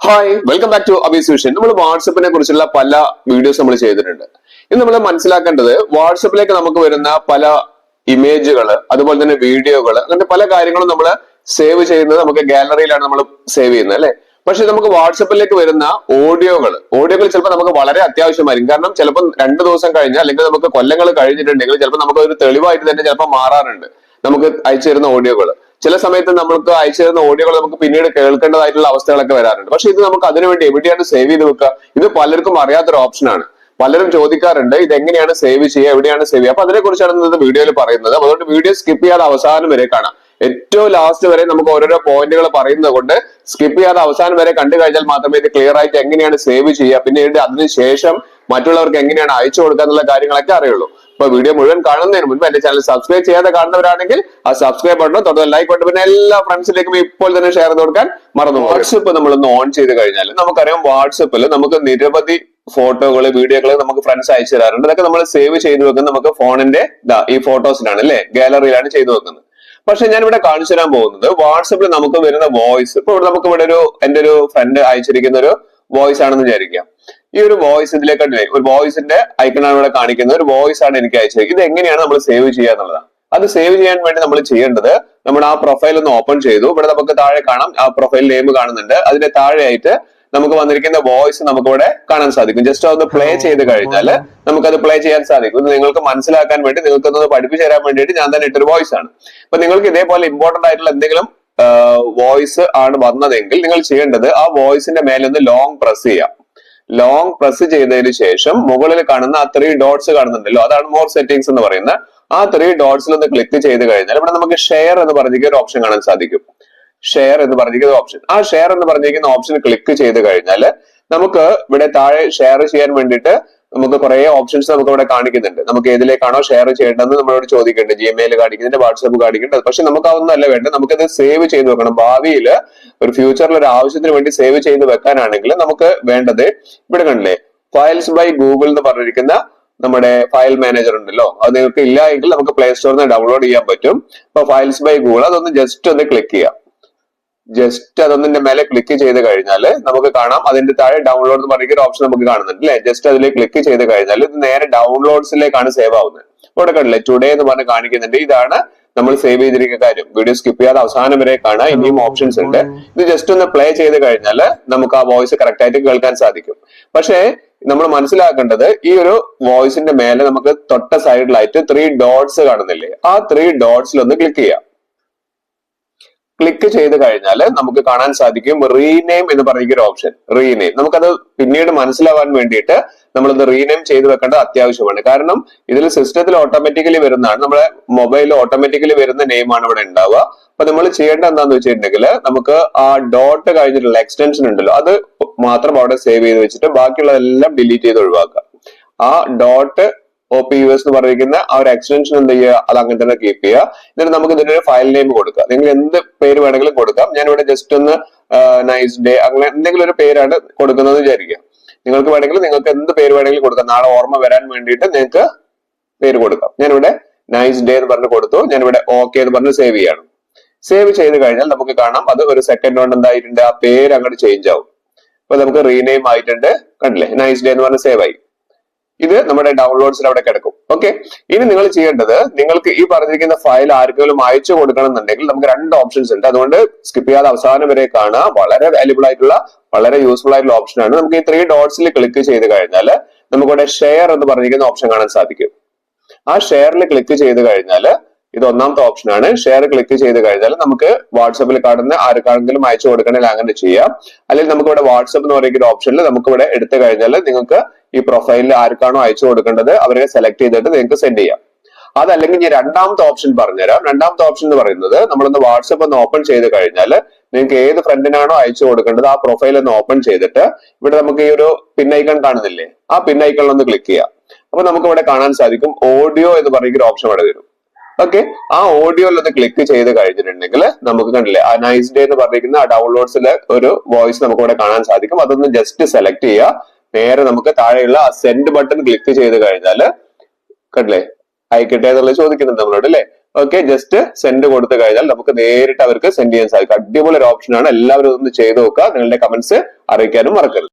Hi welcome back to Abee's vision. നമ്മൾ വാട്സപ്പിനെ കുറിച്ചുള്ള പല വീഡിയോസ് നമ്മൾ ചെയ്തിട്ടുണ്ട്. ഇന്ന് നമ്മൾ മനസ്സിലാക്കേണ്ടത് വാട്സപ്പിലേക്ക് നമുക്ക് വരുന്ന പല ഇമേജുകൾ, അതുപോലെ തന്നെ വീഡിയോകൾ, അങ്ങനത്തെ പല കാര്യങ്ങളും നമ്മൾ സേവ് ചെയ്യുന്നത് നമുക്ക് ഗാലറിയിലാണ് നമ്മൾ സേവ് ചെയ്യുന്നത് അല്ലെ. പക്ഷെ നമുക്ക് വാട്സപ്പിലേക്ക് വരുന്ന ഓഡിയോകൾ ചിലപ്പോൾ നമുക്ക് വളരെ അത്യാവശ്യമായിരിക്കും. കാരണം ചിലപ്പോൾ 2 ദിവസം കഴിഞ്ഞ് അല്ലെങ്കിൽ നമുക്ക് കൊല്ലങ്ങൾ കഴിഞ്ഞിട്ടുണ്ടെങ്കിൽ ചിലപ്പോൾ നമുക്ക് ഒരു തെളിവായിട്ട് തന്നെ ചിലപ്പോൾ മാറാറുണ്ട് നമുക്ക് അയച്ചു തരുന്ന ഓഡിയോകൾ. ചില സമയത്ത് നമുക്ക് അയച്ചു തരുന്ന ഓഡിയോകൾ നമുക്ക് പിന്നീട് കേൾക്കേണ്ടതായിട്ടുള്ള അവസ്ഥകളൊക്കെ വരാറുണ്ട്. പക്ഷെ ഇത് നമുക്ക് അതിനുവേണ്ടി എവിടെയാണ് സേവ് ചെയ്ത് വെക്കുക? ഇത് പലർക്കും അറിയാത്തൊരു ഓപ്ഷനാണ്. പലരും ചോദിക്കാറുണ്ട് ഇത് എങ്ങനെയാണ് സേവ് ചെയ്യുക, എവിടെയാണ് സേവ് ചെയ്യുക. അപ്പൊ അതിനെ കുറിച്ചാണ് ഇന്നത്തെ വീഡിയോയിൽ പറയുന്നത്. അതുകൊണ്ട് വീഡിയോ സ്കിപ്പ് ചെയ്യാതെ അവസാനം വരെ കാണാം. ഏറ്റവും ലാസ്റ്റ് വരെ നമുക്ക് ഓരോരോ പോയിന്റുകൾ പറയുന്നത് കൊണ്ട് സ്കിപ്പ് ചെയ്യാതെ അവസാനം വരെ കണ്ടു കഴിഞ്ഞാൽ മാത്രമേ ഇത് ക്ലിയർ ആയിട്ട് എങ്ങനെയാണ് സേവ് ചെയ്യുക, പിന്നീട് അതിനുശേഷം മറ്റുള്ളവർക്ക് എങ്ങനെയാണ് അയച്ചു കൊടുക്കുക എന്നുള്ള കാര്യങ്ങളൊക്കെ അറിയുള്ളൂ. അപ്പൊ വീഡിയോ മുഴുവൻ കാണുന്നതിന് മുൻപ് എന്റെ ചാനൽ സബ്സ്ക്രൈബ് ചെയ്യാതെ കാണുന്നവരാണെങ്കിൽ ആ സബ്സ്ക്രൈബ് ബട്ടൺ തൊട്ട് ലൈക്ക് ബട്ടൺ പിന്നെ എല്ലാ ഫ്രണ്ട്സിലേക്കും ഇപ്പോൾ തന്നെ ഷെയർ ചെയ്ത് കൊടുക്കാൻ മറന്നു. വാട്സപ്പ് നമ്മളൊന്ന് ഓൺ ചെയ്ത് കഴിഞ്ഞാൽ നമുക്കറിയാം വാട്സപ്പിൽ നമുക്ക് നിരവധി ഫോട്ടോകള്, വീഡിയോകള് നമുക്ക് ഫ്രണ്ട്സ് അയച്ചു തരാറുണ്ട്. ഇതൊക്കെ നമ്മൾ സേവ് ചെയ്ത് വെക്കുന്നത് നമുക്ക് ഫോണിന്റെ ഈ ഫോട്ടോസിലാണ് അല്ലെ, ഗാലറിയിലാണ് ചെയ്തു വെക്കുന്നത്. പക്ഷെ ഞാൻ ഇവിടെ കാണിച്ചു തരാൻ പോകുന്നത് വാട്സപ്പിൽ നമുക്ക് വരുന്ന വോയിസ്. ഇപ്പൊ നമുക്ക് ഇവിടെ എന്റെ ഒരു ഫ്രണ്ട് അയച്ചിരിക്കുന്ന ഒരു വോയിസ് ആണെന്ന് വിചാരിക്കാം. ഈ ഒരു വോയിസ് ഇതിലേക്ക് ഒരു വോയിസിന്റെ ഐക്കണാണ് ഇവിടെ കാണിക്കുന്നത്. ഒരു വോയിസ് ആണ് എനിക്ക് അയച്ചത്. ഇത് എങ്ങനെയാണ് നമ്മൾ സേവ് ചെയ്യുക എന്നുള്ളതാണ്. അത് സേവ് ചെയ്യാൻ വേണ്ടി നമ്മൾ ചെയ്യേണ്ടത്, നമ്മൾ ആ പ്രൊഫൈൽ ഒന്ന് ഓപ്പൺ ചെയ്തു. ഇവിടെ നമുക്ക് താഴെ കാണാം, ആ പ്രൊഫൈൽ നെയിം കാണുന്നുണ്ട്. അതിന്റെ താഴെയായിട്ട് നമുക്ക് വന്നിരിക്കുന്ന വോയിസ് നമുക്ക് ഇവിടെ കാണാൻ സാധിക്കും. ജസ്റ്റ് ഒന്ന് പ്ലേ ചെയ്ത് കഴിഞ്ഞാൽ നമുക്കത് പ്ലേ ചെയ്യാൻ സാധിക്കും. ഇത് നിങ്ങൾക്ക് മനസ്സിലാക്കാൻ വേണ്ടി, നിങ്ങൾക്കൊന്ന് പഠിപ്പിച്ചു തരാൻ വേണ്ടിയിട്ട് ഞാൻ തന്നെ ഇട്ടൊരു വോയിസ് ആണ്. അപ്പൊ നിങ്ങൾക്ക് ഇതേപോലെ ഇമ്പോർട്ടന്റ് ആയിട്ടുള്ള എന്തെങ്കിലും വോയിസ് ആണ് വന്നതെങ്കിൽ നിങ്ങൾ ചെയ്യേണ്ടത് ആ വോയിസിന്റെ മേലെ ഒന്ന് ലോങ് പ്രസ് ചെയ്യാം. ലോങ് പ്രസ് ചെയ്തതിന് ശേഷം മുകളിൽ കാണുന്ന ആ 3 ഡോട്ട്സ് കാണുന്നുണ്ടല്ലോ, അതാണ് മോർ സെറ്റിംഗ്സ് എന്ന് പറയുന്നത്. ആ 3 ഡോട്ട്സിൽ ഒന്ന് ക്ലിക്ക് ചെയ്ത് കഴിഞ്ഞാൽ ഇവിടെ നമുക്ക് ഷെയർ എന്ന് പറഞ്ഞിരിക്കുന്ന ഒരു ഓപ്ഷൻ കാണാൻ സാധിക്കും. ഷെയർ എന്ന് പറഞ്ഞിരിക്കുന്ന ഓപ്ഷൻ, ആ ഷെയർ എന്ന് പറഞ്ഞിരിക്കുന്ന ഓപ്ഷൻ ക്ലിക്ക് ചെയ്ത് കഴിഞ്ഞാൽ നമുക്ക് ഇവിടെ താഴെ ഷെയർ ചെയ്യാൻ വേണ്ടിയിട്ട് നമുക്ക് കുറെ ഓപ്ഷൻസ് നമുക്ക് ഇവിടെ കാണിക്കുന്നുണ്ട്. നമുക്ക് ഏതിലേക്കാണോ ഷെയർ ചെയ്യേണ്ടതെന്ന് നമ്മളോട് ചോദിക്കുന്നുണ്ട്. ജിമെയിൽ കാണിക്കുന്നുണ്ട്, വാട്സ്ആപ്പ് കാണിക്കുന്നുണ്ട്. പക്ഷെ നമുക്ക് അതൊന്നല്ല വേണ്ടത്, നമുക്കത് സേവ് ചെയ്ത് വെക്കണം. ഭാവിയിൽ ഒരു ഫ്യൂച്ചറിൽ ഒരു ആവശ്യത്തിന് വേണ്ടി സേവ് ചെയ്ത് വെക്കാനാണെങ്കിൽ നമുക്ക് വേണ്ടത് ഇവിടെ കണ്ടില്ലേ, ഫയൽസ് ബൈ ഗൂഗിൾ എന്ന് പറഞ്ഞിരിക്കുന്ന നമ്മുടെ ഫയൽ മാനേജർ ഉണ്ടല്ലോ. അത് നിങ്ങൾക്ക് ഇല്ല എങ്കിൽ നമുക്ക് പ്ലേ സ്റ്റോറിൽ നിന്ന് ഡൗൺലോഡ് ചെയ്യാൻ പറ്റും. അപ്പൊ ഫയൽസ് ബൈ ഗൂഗിൾ അതൊന്ന് ജസ്റ്റ് ഒന്ന് ക്ലിക്ക് ചെയ്യാം. ജസ്റ്റ് അതൊന്നിന്റെ മേലെ ക്ലിക്ക് ചെയ്ത് കഴിഞ്ഞാൽ നമുക്ക് കാണാം അതിന്റെ താഴെ ഡൗൺലോഡ് എന്ന് പറഞ്ഞ ഒരു ഓപ്ഷൻ നമുക്ക് കാണുന്നുണ്ട് അല്ലെ. ജസ്റ്റ് അതിലേക്ക് ക്ലിക്ക് ചെയ്ത് കഴിഞ്ഞാൽ ഇത് നേരെ ഡൗൺലോഡ്സിലേക്കാണ് സേവ് ആവുന്നത്. ഇവിടെ കണ്ടില്ലേ, ടുഡേ എന്ന് പറഞ്ഞ് കാണിക്കുന്നുണ്ട്. ഇതാണ് നമ്മൾ സേവ് ചെയ്തിരിക്കുന്ന കാര്യം. വീഡിയോ സ്കിപ്പ് ചെയ്യാതെ അവസാനം വരെ കാണാം. ഇനിയും ഓപ്ഷൻസ് ഉണ്ട്. ഇത് ജസ്റ്റ് ഒന്ന് പ്ലേ ചെയ്ത് കഴിഞ്ഞാൽ നമുക്ക് ആ വോയിസ് കറക്റ്റ് ആയിട്ട് കേൾക്കാൻ സാധിക്കും. പക്ഷേ നമ്മൾ മനസ്സിലാക്കേണ്ടത്, ഈ ഒരു വോയിസിന്റെ മേലെ നമുക്ക് തൊട്ട സൈഡിലായിട്ട് 3 ഡോട്ട്സ് കാണുന്നില്ലേ, ആ 3 ഡോട്ട്സിൽ ഒന്ന് ക്ലിക്ക് ചെയ്യാം. ക്ലിക്ക് ചെയ്ത് കഴിഞ്ഞാൽ നമുക്ക് കാണാൻ സാധിക്കും റീനെയിം എന്ന് പറയുന്ന ഒരു ഓപ്ഷൻ. റീനെയിം നമുക്കത് പിന്നീട് മനസ്സിലാവാൻ വേണ്ടിയിട്ട് നമ്മളത് റീനെയിം ചെയ്ത് വെക്കേണ്ടത് അത്യാവശ്യമാണ്. കാരണം ഇതിൽ സിസ്റ്റത്തിൽ ഓട്ടോമാറ്റിക്കലി വരുന്നതാണ്, നമ്മുടെ മൊബൈലിൽ ഓട്ടോമാറ്റിക്കലി വരുന്ന നെയിമാണ് ഇവിടെ ഉണ്ടാവുക. അപ്പൊ നമ്മൾ ചെയ്യേണ്ടത് എന്താണെന്ന് വെച്ചിട്ടുണ്ടെങ്കിൽ നമുക്ക് ആ ഡോട്ട് കഴിഞ്ഞിട്ടുള്ള എക്സ്റ്റൻഷൻ ഉണ്ടല്ലോ, അത് മാത്രം അവിടെ സേവ് ചെയ്ത് വെച്ചിട്ട് ബാക്കിയുള്ളതെല്ലാം ഡിലീറ്റ് ചെയ്ത് ഒഴിവാക്കുക. ആ ഡോട്ട് OPUS എന്ന് പറഞ്ഞിരിക്കുന്ന ആ ഒരു എക്സ്റ്റൻഷൻ എന്ത് ചെയ്യുക, അത് അങ്ങനെ തന്നെ കീപ്പ് ചെയ്യുക. എന്നിട്ട് നമുക്ക് ഇതിന്റെ ഒരു ഫയൽ നെയിം കൊടുക്കുക. നിങ്ങൾ എന്ത് പേര് വേണമെങ്കിലും കൊടുക്കാം. ഞാനിവിടെ ജസ്റ്റ് ഒന്ന് നൈസ് ഡേ അങ്ങനെ എന്തെങ്കിലും ഒരു പേരാണ് കൊടുക്കുന്നത് വിചാരിക്കുക. നിങ്ങൾക്ക് വേണമെങ്കിൽ നിങ്ങൾക്ക് എന്ത് പേര് വേണമെങ്കിലും കൊടുക്കാം. നാളെ ഓർമ്മ വരാൻ വേണ്ടിയിട്ട് നിങ്ങൾക്ക് പേര് കൊടുക്കാം. ഞാനിവിടെ നൈസ് ഡേ എന്ന് പറഞ്ഞ് കൊടുത്തു. ഞാനിവിടെ ഓക്കെ എന്ന് പറഞ്ഞ് സേവ് ചെയ്യണം. സേവ് ചെയ്ത് കഴിഞ്ഞാൽ നമുക്ക് കാണാം അത് ഒരു സെക്കൻഡ് കൊണ്ട് എന്തായിട്ടുണ്ട്, ആ പേര് അങ്ങോട്ട് ചേഞ്ച് ആവും. അപ്പൊ നമുക്ക് റീനെയിം ആയിട്ടുണ്ട്. കണ്ടില്ലേ, നൈസ് ഡേ എന്ന് പറഞ്ഞ് സേവ് ആയി. ഇത് നമ്മുടെ ഡൗൺലോഡ്സിൽ അവിടെ കിടക്കും. ഓക്കെ, ഇനി നിങ്ങൾ ചെയ്യേണ്ടത്, നിങ്ങൾക്ക് ഈ പറഞ്ഞിരിക്കുന്ന ഫയൽ ആർക്കെങ്കിലും അയച്ചു കൊടുക്കണം എന്നുണ്ടെങ്കിൽ നമുക്ക് 2 ഓപ്ഷൻസ് ഉണ്ട്. അതുകൊണ്ട് സ്കിപ്പ് ചെയ്യാതെ അവസാനം വരെ കാണാം. വളരെ വാല്യുബിൾ ആയിട്ടുള്ള, വളരെ യൂസ്ഫുൾ ആയിട്ടുള്ള ഓപ്ഷനാണ്. നമുക്ക് ഈ 3 ഡോട്ട്സിൽ ക്ലിക്ക് ചെയ്ത് കഴിഞ്ഞാൽ നമുക്കിവിടെ ഷെയർ എന്ന് പറഞ്ഞിരിക്കുന്ന ഓപ്ഷൻ കാണാൻ സാധിക്കും. ആ ഷെയറിൽ ക്ലിക്ക് ചെയ്ത് കഴിഞ്ഞാൽ ഇത് ഒന്നാമത്തെ ഓപ്ഷനാണ്. ഷെയർ ക്ലിക്ക് ചെയ്ത് കഴിഞ്ഞാൽ നമുക്ക് വാട്സപ്പിൽ കാണുന്ന ആർക്കാണെങ്കിലും അയച്ചു കൊടുക്കണമെങ്കിൽ അങ്ങനെ ചെയ്യാം. അല്ലെങ്കിൽ നമുക്ക് ഇവിടെ വാട്സപ്പ് എന്ന് പറയുന്ന ഓപ്ഷനിൽ നമുക്ക് ഇവിടെ എടുത്തു കഴിഞ്ഞാൽ നിങ്ങൾക്ക് ഈ പ്രൊഫൈലിൽ ആർക്കാണോ അയച്ചു കൊടുക്കേണ്ടത് അവരെ സെലക്ട് ചെയ്തിട്ട് നിങ്ങൾക്ക് സെൻഡ് ചെയ്യാം. അതല്ലെങ്കിൽ ഞാൻ രണ്ടാമത്തെ ഓപ്ഷൻ പറഞ്ഞുതരാം. രണ്ടാമത്തെ ഓപ്ഷൻ എന്ന് പറയുന്നത്, നമ്മളൊന്ന് വാട്സപ്പ് ഒന്ന് ഓപ്പൺ ചെയ്ത് കഴിഞ്ഞാൽ നിങ്ങൾക്ക് ഏത് ഫ്രണ്ടിനാണോ അയച്ചു കൊടുക്കേണ്ടത് ആ പ്രൊഫൈൽ ഒന്ന് ഓപ്പൺ ചെയ്തിട്ട് ഇവിടെ നമുക്ക് ഈ ഒരു പിൻ ഐക്കൺ കാണുന്നില്ലേ, ആ പിൻ ഐക്കണിൽ ഒന്ന് ക്ലിക്ക് ചെയ്യാം. അപ്പൊ നമുക്ക് ഇവിടെ കാണാൻ സാധിക്കും ഓഡിയോ എന്ന് പറയുന്ന ഒരു ഓപ്ഷൻ ഇവിടെ വരും. ഓക്കെ, ആ ഓഡിയോയിൽ ഒന്ന് ക്ലിക്ക് ചെയ്ത് കഴിഞ്ഞിട്ടുണ്ടെങ്കിൽ നമുക്ക് കണ്ടില്ലേ ആ നൈസ് ഡേ എന്ന് പറഞ്ഞിരിക്കുന്ന ആ ഡൗൺലോഡ്സിലെ ഒരു വോയിസ് നമുക്ക് ഇവിടെ കാണാൻ സാധിക്കും. അതൊന്ന് ജസ്റ്റ് സെലക്ട് ചെയ്യുക. നേരെ നമുക്ക് താഴെയുള്ള ആ സെൻഡ് ബട്ടൺ ക്ലിക്ക് ചെയ്ത് കഴിഞ്ഞാൽ കണ്ടില്ലേ അയക്കട്ടെ എന്നുള്ളത് ചോദിക്കുന്നുണ്ട് നമ്മളോട് അല്ലെ. ഓക്കെ, ജസ്റ്റ് സെൻഡ് കൊടുത്തു കഴിഞ്ഞാൽ നമുക്ക് നേരിട്ട് അവർക്ക് സെൻഡ് ചെയ്യാൻ സാധിക്കും. അടിപൊളി ഒരു ഓപ്ഷനാണ്. എല്ലാവരും ഒന്ന് ചെയ്ത് നോക്കുക. നിങ്ങളുടെ കമന്റ്സ് അറിയിക്കാനും മറക്കരുത്.